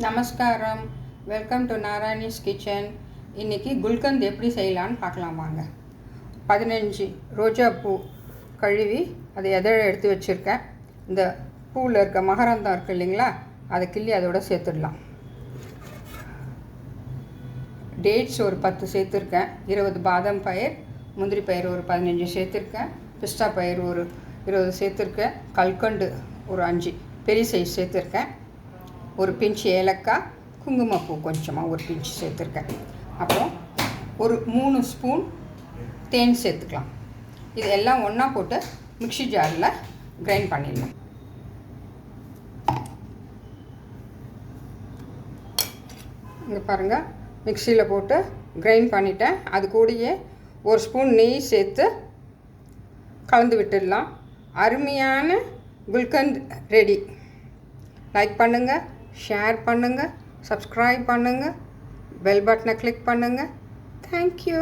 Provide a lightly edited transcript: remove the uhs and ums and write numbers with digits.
நமஸ்காரம். Welcome to Narayani's kitchen. இன்றைக்கி குல்கந்த் எப்படி செய்யலான்னு பார்க்கலாம் வாங்க. 15 ரோஜா பூ கழுவி அதை எடுத்து வச்சுருக்கேன். இந்த பூவில் இருக்க மகரந்தம் இருக்குது இல்லைங்களா, அதை கிள்ளி அதோட சேர்த்துடலாம். டேட்ஸ் ஒரு 10 சேர்த்துருக்கேன். 20 பாதாம் பயிர், முந்திரி பயிர் ஒரு 15 சேர்த்துருக்கேன். பிஸ்தா பயிர் ஒரு 20 சேர்த்துருக்கேன். கல்கண்டு ஒரு 5 பெரிய சைஸ் சேர்த்துருக்கேன். ஒரு பிஞ்சு ஏலக்காய், குங்குமப்பூ கொஞ்சமாக ஒரு பிஞ்சு சேர்த்துருக்கேன். அப்புறம் ஒரு 3 ஸ்பூன் தேன் சேர்த்துக்கலாம். இது எல்லாம் ஒன்றா போட்டு மிக்ஸி ஜாரில் கிரைண்ட் பண்ணிடலாம். இங்கே பாருங்கள், மிக்சியில் போட்டு கிரைண்ட் பண்ணிட்டேன். அது கூடயே ஒரு ஸ்பூன் நெய் சேர்த்து கலந்து விட்டுடலாம். அருமையான குல்கந்த் ரெடி. லைக் பண்ணுங்கள், ஷேர் பண்ணுங்கள், சப்ஸ்கிரைப் பண்ணுங்கள், பெல் பட்டனை கிளிக் பண்ணுங்கள். தேங்க்யூ.